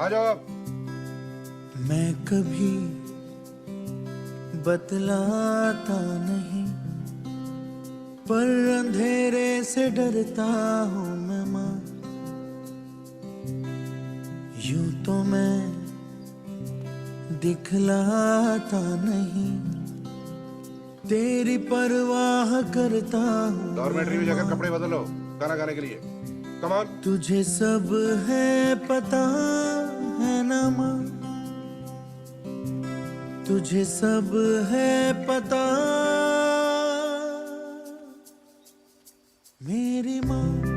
आ जाओ आप। मैं कभी बतलाता नहीं, पर अंधेरे से डरता हूँ मैं माँ। यूं तो मैं दिखलाता नहीं, तेरी परवाह करता हूँ। डॉर्मेट्री में जाकर कपड़े बदलो खाना खाने के लिए। Come on. तुझे सब है पता है ना माँ, तुझे सब है पता मेरी माँ।